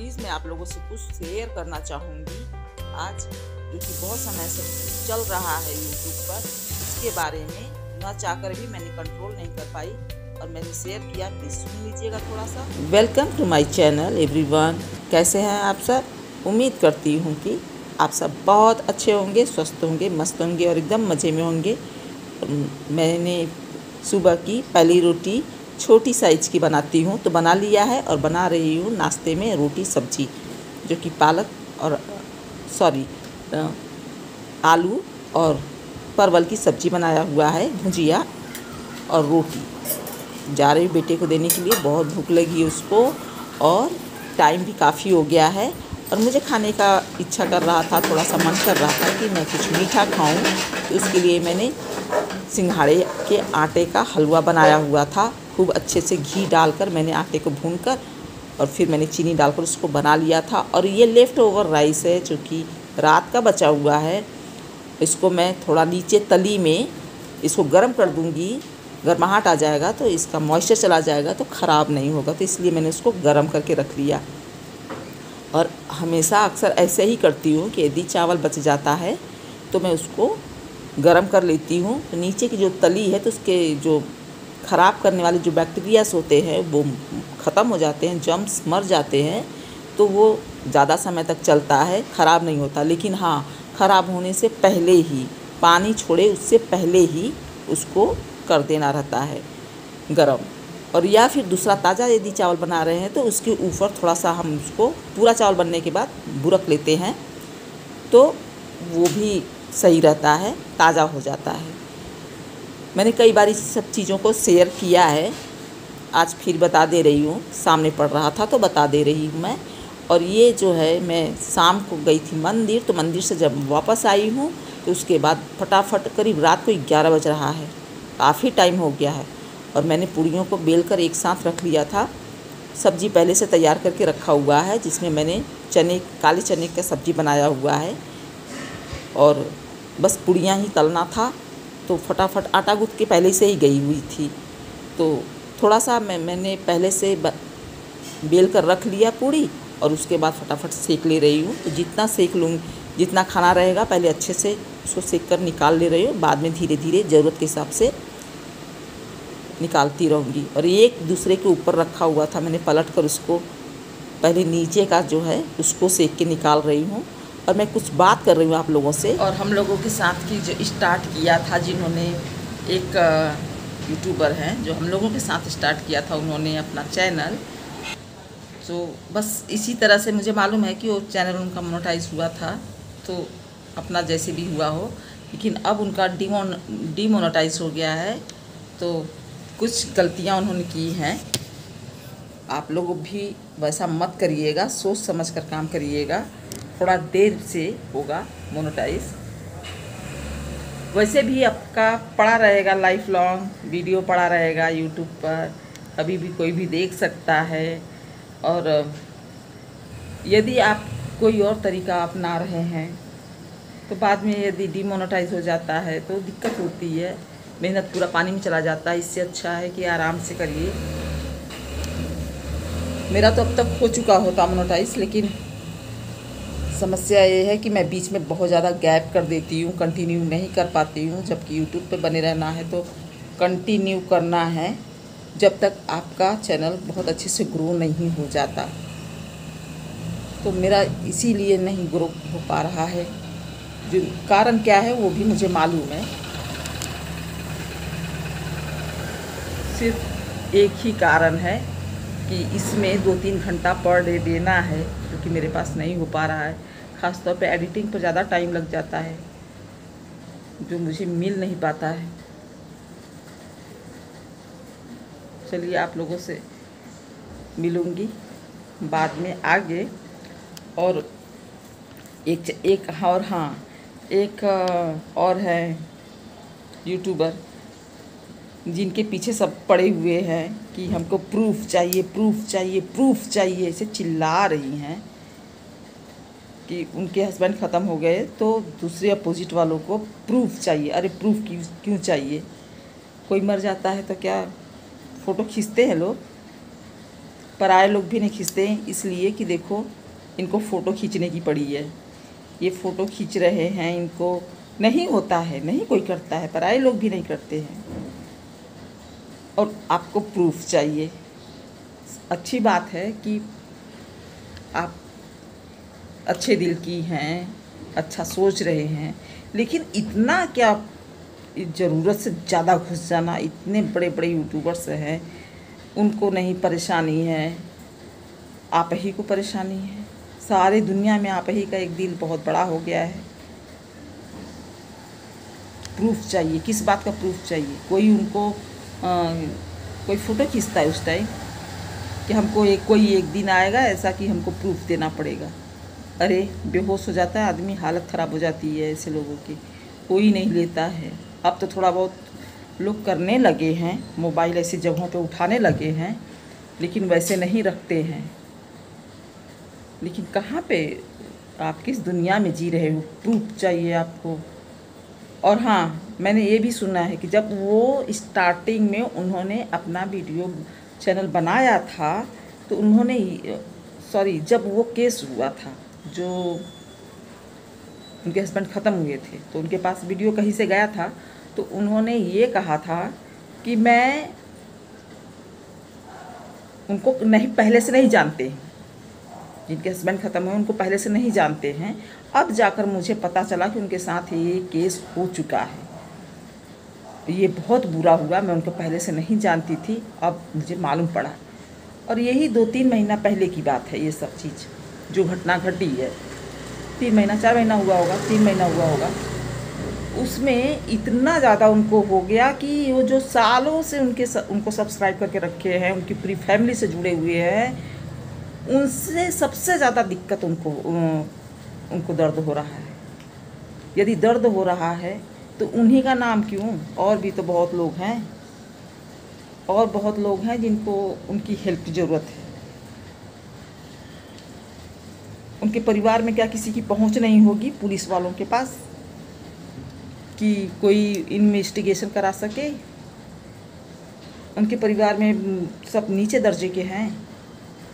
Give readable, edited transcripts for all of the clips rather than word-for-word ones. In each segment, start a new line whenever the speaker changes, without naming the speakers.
Please मैं आप लोगों से कुछ शेयर करना चाहूँगी आज, जो कि बहुत समय से चल रहा है यूट्यूब पर। इसके बारे में न चाहकर भी मैंने कंट्रोल नहीं कर पाई और मैंने शेयर किया। प्लीज़ सुन लीजिएगा थोड़ा सा। Welcome to my channel everyone. कैसे हैं आप सब? उम्मीद करती हूँ कि आप सब बहुत अच्छे होंगे, स्वस्थ होंगे, मस्त होंगे और एकदम मज़े में होंगे। मैंने सुबह की पहली रोटी छोटी साइज़ की बनाती हूँ तो बना लिया है और बना रही हूँ नाश्ते में रोटी सब्जी, जो कि पालक और आलू और परवल की सब्ज़ी बनाया हुआ है, भुजिया और रोटी। जा रही हूँ बेटे को देने के लिए, बहुत भूख लगी है उसको और टाइम भी काफ़ी हो गया है और मुझे खाने का इच्छा कर रहा था, थोड़ा सा मन कर रहा था कि मैं कुछ मीठा खाऊं। तो उसके लिए मैंने सिंघाड़े के आटे का हलवा बनाया हुआ था। खूब अच्छे से घी डालकर मैंने आटे को भूनकर और फिर मैंने चीनी डालकर उसको बना लिया था। और ये लेफ़्ट ओवर राइस है जो कि रात का बचा हुआ है। इसको मैं थोड़ा नीचे तली में इसको गर्म कर दूंगी, गर्माहट आ जाएगा तो इसका मॉइस्चर चला जाएगा तो ख़राब नहीं होगा, तो इसलिए मैंने उसको गर्म करके रख लिया। और हमेशा अक्सर ऐसे ही करती हूँ कि यदि चावल बच जाता है तो मैं उसको गरम कर लेती हूँ। तो नीचे की जो तली है तो उसके जो ख़राब करने वाले जो बैक्टीरियास होते हैं वो ख़त्म हो जाते हैं, जर्म्स मर जाते हैं, तो वो ज़्यादा समय तक चलता है, ख़राब नहीं होता। लेकिन हाँ, ख़राब होने से पहले ही, पानी छोड़े उससे पहले ही उसको कर देना रहता है गरम। और या फिर दूसरा ताज़ा यदि चावल बना रहे हैं तो उसके ऊपर थोड़ा सा हम उसको पूरा चावल बनने के बाद बुरक लेते हैं तो वो भी सही रहता है, ताज़ा हो जाता है। मैंने कई बार इस सब चीज़ों को शेयर किया है, आज फिर बता दे रही हूँ। सामने पड़ रहा था तो बता दे रही हूँ मैं। और ये जो है, मैं शाम को गई थी मंदिर, तो मंदिर से जब वापस आई हूँ तो उसके बाद फटाफट करीब रात को 11 बज रहा है, काफ़ी टाइम हो गया है। और मैंने पूड़ियों को बेल कर एक साथ रख लिया था। सब्ज़ी पहले से तैयार करके रखा हुआ है, जिसमें मैंने काले चने का सब्ज़ी बनाया हुआ है और बस पूड़ियाँ ही तलना था। तो फटाफट आटा गूँथ के पहले से ही गई हुई थी, तो थोड़ा सा मैंने पहले से बेल कर रख लिया पूड़ी और उसके बाद फटाफट सेक ले रही हूँ। तो जितना सेक लूँगी, जितना खाना रहेगा पहले अच्छे से उसको सेक कर निकाल ले रही हूँ, बाद में धीरे धीरे ज़रूरत के हिसाब से निकालती रहूँगी। और एक दूसरे के ऊपर रखा हुआ था, मैंने पलट कर उसको पहले नीचे का जो है उसको सेक के निकाल रही हूँ। और मैं कुछ बात कर रही हूँ आप लोगों से। और हम लोगों के साथ की जो स्टार्ट किया था, जिन्होंने एक यूट्यूबर हैं जो हम लोगों के साथ स्टार्ट किया था, उन्होंने अपना चैनल, तो बस इसी तरह से मुझे मालूम है कि वो चैनल उनका मोनेटाइज हुआ था, तो अपना जैसे भी हुआ हो, लेकिन अब उनका डीमोनेटाइज हो गया है। तो कुछ गलतियाँ उन्होंने की हैं, आप लोग भी वैसा मत करिएगा, सोच समझ कर काम करिएगा। थोड़ा देर से होगा मोनेटाइज, वैसे भी आपका पड़ा रहेगा, लाइफ लॉन्ग वीडियो पड़ा रहेगा यूट्यूब पर, कभी भी कोई भी देख सकता है। और यदि आप कोई और तरीका अपना रहे हैं तो बाद में यदि डीमोनेटाइज हो जाता है तो दिक्कत होती है, मेहनत पूरा पानी में चला जाता है। इससे अच्छा है कि आराम से करिए। मेरा तो अब तक हो चुका होता मोनेटाइज, लेकिन समस्या ये है कि मैं बीच में बहुत ज़्यादा गैप कर देती हूँ, कंटिन्यू नहीं कर पाती हूँ। जबकि यूट्यूब पे बने रहना है तो कंटिन्यू करना है जब तक आपका चैनल बहुत अच्छे से ग्रो नहीं हो जाता। तो मेरा इसीलिए नहीं ग्रो हो पा रहा है, जो कारण क्या है वो भी मुझे मालूम है। सिर्फ एक ही कारण है कि इसमें 2-3 घंटा पर डे देना है, जो कि मेरे पास नहीं हो पा रहा है। ख़ासतौर पे एडिटिंग पर ज़्यादा टाइम लग जाता है, जो मुझे मिल नहीं पाता है। चलिए, आप लोगों से मिलूँगी बाद में आगे। और एक और है यूट्यूबर जिनके पीछे सब पड़े हुए हैं कि हमको प्रूफ चाहिए, प्रूफ चाहिए, प्रूफ चाहिए, ऐसे चिल्ला रही हैं कि उनके हस्बैंड ख़त्म हो गए तो दूसरे अपोजिट वालों को प्रूफ चाहिए। अरे प्रूफ क्यों चाहिए? कोई मर जाता है तो क्या फ़ोटो खींचते हैं लोग? पराये लोग भी नहीं खींचते हैं, इसलिए कि देखो इनको फ़ोटो खींचने की पड़ी है। ये फ़ोटो खींच रहे हैं, इनको नहीं होता है, नहीं कोई करता है, पराये लोग भी नहीं करते हैं। और आपको प्रूफ चाहिए। अच्छी बात है कि आप अच्छे दिल की हैं, अच्छा सोच रहे हैं, लेकिन इतना क्या ज़रूरत से ज़्यादा घुस जाना। इतने बड़े बड़े यूट्यूबर्स हैं, उनको नहीं परेशानी है, आप ही को परेशानी है। सारी दुनिया में आप ही का एक दिल बहुत बड़ा हो गया है। प्रूफ चाहिए, किस बात का प्रूफ चाहिए? कोई उनको कोई फ़ोटो खींचता है उस टाइम कि हमको कोई एक दिन आएगा ऐसा कि हमको प्रूफ देना पड़ेगा। अरे बेहोश हो जाता है आदमी, हालत ख़राब हो जाती है ऐसे लोगों की, कोई नहीं लेता है। अब तो थोड़ा बहुत लोग करने लगे हैं, मोबाइल ऐसी जगहों पे उठाने लगे हैं, लेकिन वैसे नहीं रखते हैं। लेकिन कहाँ पे, आप किस दुनिया में जी रहे हो? प्रूफ चाहिए आपको। और हाँ, मैंने ये भी सुना है कि जब वो स्टार्टिंग में उन्होंने अपना वीडियो चैनल बनाया था तो उन्होंने जब वो केस हुआ था, जो उनके हस्बैंड ख़त्म हुए थे, तो उनके पास वीडियो कहीं से गया था, तो उन्होंने ये कहा था कि मैं उनको नहीं, पहले से नहीं जानते हैं, जिनके हस्बैंड ख़त्म हुए उनको पहले से नहीं जानते हैं। अब जाकर मुझे पता चला कि उनके साथ ये केस हो चुका है। ये बहुत बुरा हुआ, मैं उनको पहले से नहीं जानती थी, अब मुझे मालूम पड़ा। और यही 2-3 महीना पहले की बात है, ये सब चीज़ जो घटना घटी है। 3 महीना 4 महीना हुआ होगा, 3 महीना हुआ होगा। उसमें इतना ज़्यादा उनको हो गया कि वो जो सालों से उनको सब्सक्राइब करके रखे हैं, उनकी पूरी फैमिली से जुड़े हुए हैं, उनसे सबसे ज़्यादा दिक्कत उनको दर्द हो रहा है। यदि दर्द हो रहा है तो उन्हीं का नाम क्यों, और भी तो बहुत लोग हैं, और बहुत लोग हैं जिनको उनकी हेल्प की ज़रूरत है। उनके परिवार में क्या किसी की पहुंच नहीं होगी पुलिस वालों के पास कि कोई इन्वेस्टिगेशन करा सके? उनके परिवार में सब नीचे दर्जे के हैं,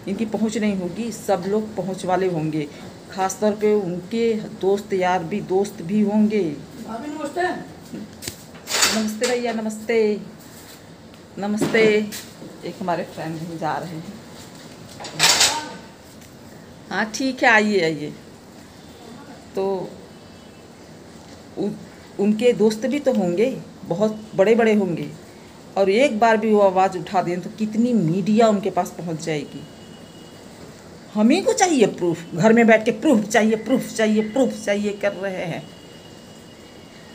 इनकी पहुंच नहीं होगी। सब लोग पहुंच वाले होंगे, ख़ास तौर पे उनके दोस्त यार भी, दोस्त भी होंगे। नमस्ते नमस्ते भैया, नमस्ते नमस्ते। एक हमारे फ्रेंड भी जा रहे हैं। हाँ ठीक है, आइए आइए। तो उनके दोस्त भी तो होंगे, बहुत बड़े बड़े होंगे, और एक बार भी वो आवाज़ उठा दें तो कितनी मीडिया उनके पास पहुंच जाएगी। हम ही को चाहिए प्रूफ, घर में बैठ के प्रूफ चाहिए, प्रूफ चाहिए, प्रूफ चाहिए कर रहे हैं।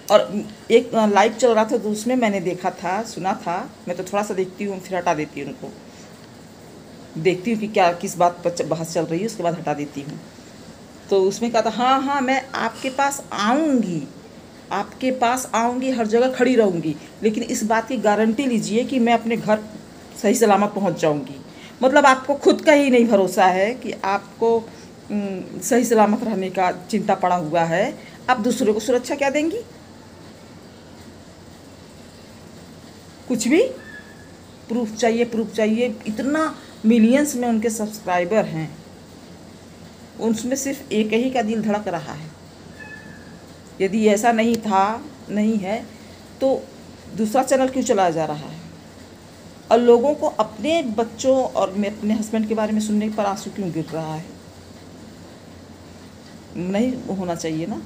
और एक लाइव चल रहा था तो उसमें मैंने देखा था, सुना था, मैं तो थोड़ा सा देखती हूँ फिर हटा देती हूँ उनको, देखती हूँ कि क्या किस बात पर बहस चल रही है, उसके बाद हटा देती हूँ। तो उसमें कहा था हाँ हाँ मैं आपके पास आऊँगी, आपके पास आऊँगी, हर जगह खड़ी रहूँगी, लेकिन इस बात की गारंटी लीजिए कि मैं अपने घर सही सलामत पहुँच जाऊँगी। मतलब आपको खुद का ही नहीं भरोसा है कि आपको सही सलामत रहने का चिंता पड़ा हुआ है, आप दूसरों को सुरक्षा क्या देंगी? कुछ भी प्रूफ चाहिए, प्रूफ चाहिए। इतना मिलियंस में उनके सब्सक्राइबर हैं, उनमें सिर्फ एक ही का दिल धड़क रहा है। यदि ऐसा नहीं है तो दूसरा चैनल क्यों चलाया जा रहा है? और लोगों को अपने बच्चों और अपने हस्बैंड के बारे में सुनने पर आंसू क्यों गिर रहा है? नहीं होना चाहिए ना,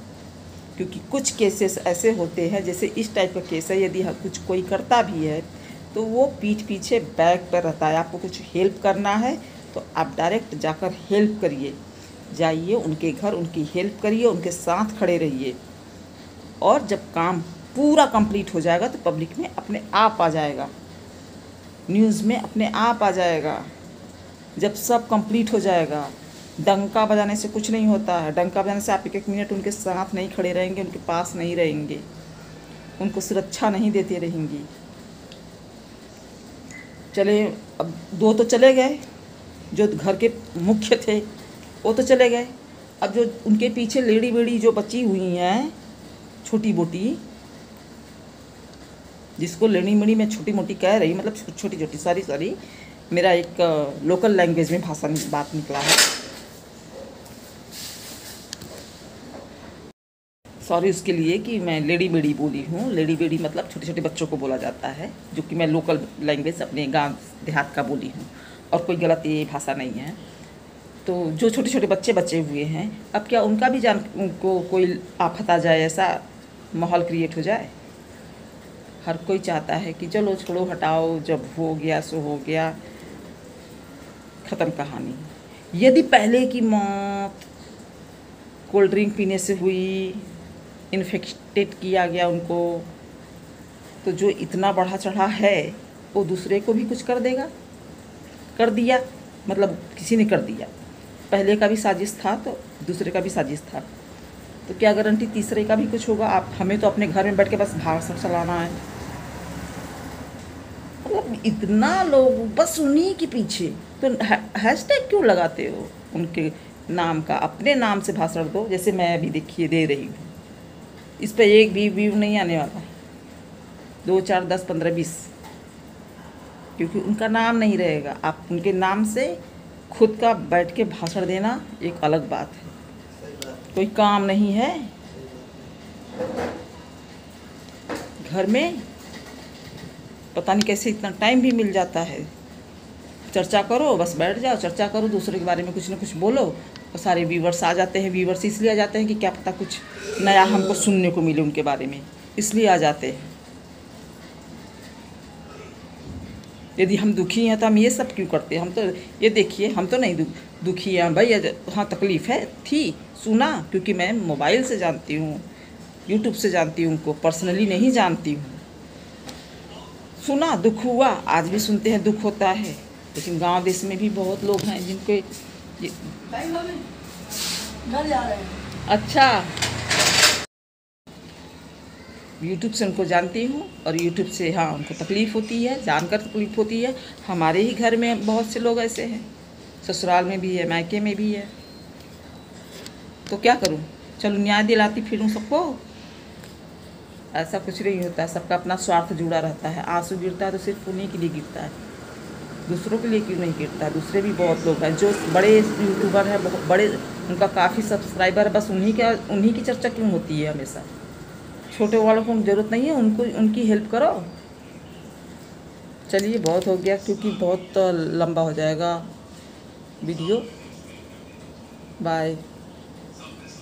क्योंकि कुछ केसेस ऐसे होते हैं, जैसे इस टाइप का केस है, यदि कुछ कोई करता भी है तो वो पीठ पीछे बैक पर रहता है। आपको कुछ हेल्प करना है तो आप डायरेक्ट जाकर हेल्प करिए, जाइए उनके घर, उनकी हेल्प करिए, उनके साथ खड़े रहिए। और जब काम पूरा कंप्लीट हो जाएगा तो पब्लिक में अपने आप आ जाएगा, न्यूज़ में अपने आप आ जाएगा। जब सब कंप्लीट हो जाएगा, डंका बजाने से कुछ नहीं होता है। डंका बजाने से आप एक मिनट उनके साथ नहीं खड़े रहेंगे, उनके पास नहीं रहेंगे, उनको सुरक्षा नहीं देते रहेंगी। चले, अब 2 तो चले गए, जो घर के मुख्य थे वो तो चले गए। अब जो उनके पीछे लेडी वेड़ी जो बची हुई हैं, छोटी मोटी, जिसको लेडी मेड़ी मैं छोटी मोटी कह रही, मतलब छोटी छोटी सॉरी मेरा एक लोकल लैंग्वेज में भाषा बात निकला है। सॉरी उसके लिए कि मैं लेडी बेड़ी बोली हूँ। लेडी बेड़ी मतलब छोटे छोटे बच्चों को बोला जाता है, जो कि मैं लोकल लैंग्वेज अपने गांव देहात का बोली हूँ, और कोई गलत ये भाषा नहीं है। तो जो छोटे छोटे बच्चे बचे हुए हैं, अब क्या उनका भी जान उनको कोई आफत आ जाए, ऐसा माहौल क्रिएट हो जाए। हर कोई चाहता है कि चलो छोड़ो हटाओ, जब हो गया सो हो गया, ख़त्म कहानी। यदि पहले की मौत कोल्ड ड्रिंक पीने से हुई, इन्फेक्टेड किया गया उनको, तो जो इतना बढ़ा चढ़ा है वो दूसरे को भी कुछ कर देगा, कर दिया, मतलब किसी ने कर दिया। पहले का भी साजिश था तो दूसरे का भी साजिश था, तो क्या गारंटी तीसरे का भी कुछ होगा। आप हमें तो अपने घर में बैठ के बस भाषण चलाना है। मतलब इतना लोग बस उन्हीं के पीछे, तो हैशटैग क्यों लगाते हो उनके नाम का? अपने नाम से भाषण दो, जैसे मैं अभी देखिए दे रही हूँ। इस पर एक भी व्यू नहीं आने वाला, 2 4 10 15 20, क्योंकि उनका नाम नहीं रहेगा। आप उनके नाम से खुद का बैठ के भाषण देना एक अलग बात है। कोई काम नहीं है घर में, पता नहीं कैसे इतना टाइम भी मिल जाता है। चर्चा करो, बस बैठ जाओ, चर्चा करो, दूसरे के बारे में कुछ ना कुछ बोलो, और सारे व्यूवर्स आ जाते हैं। व्यूवर्स इसलिए आ जाते हैं कि क्या पता कुछ नया हमको सुनने को मिले उनके बारे में, इसलिए आ जाते हैं। यदि हम दुखी हैं तो हम ये सब क्यों करते हैं? हम तो ये देखिए, हम तो नहीं दुखी हैं भाई। हाँ तकलीफ़ है थी, सुना, क्योंकि मैं मोबाइल से जानती हूँ, यूट्यूब से जानती हूँ, उनको पर्सनली नहीं जानती हूँ। सुना, दुख हुआ, आज भी सुनते हैं दुख होता है। लेकिन गांव देश में भी बहुत लोग हैं जिनके घर जा रहे हैं। अच्छा, यूट्यूब से उनको जानती हूँ, और यूट्यूब से हाँ उनको तकलीफ़ होती है, जानकर तकलीफ़ होती है। हमारे ही घर में बहुत से लोग ऐसे हैं, ससुराल में भी है, मायके में भी है। तो क्या करूँ? चलो न्याय दिलाती फिरूँ सबको? ऐसा कुछ नहीं होता है। सबका अपना स्वार्थ जुड़ा रहता है। आंसू गिरता है तो सिर्फ उन्हीं के लिए गिरता है, दूसरों के लिए क्यों नहीं गिरता? दूसरे भी बहुत लोग हैं जो बड़े यूट्यूबर हैं, बहुत बड़े, उनका काफ़ी सब्सक्राइबर है, बस उन्हीं की चर्चा क्यों होती है हमेशा? छोटे वालों को ज़रूरत नहीं है, उनको उनकी हेल्प करो। चलिए बहुत हो गया, क्योंकि बहुत लंबा हो जाएगा वीडियो। बाय।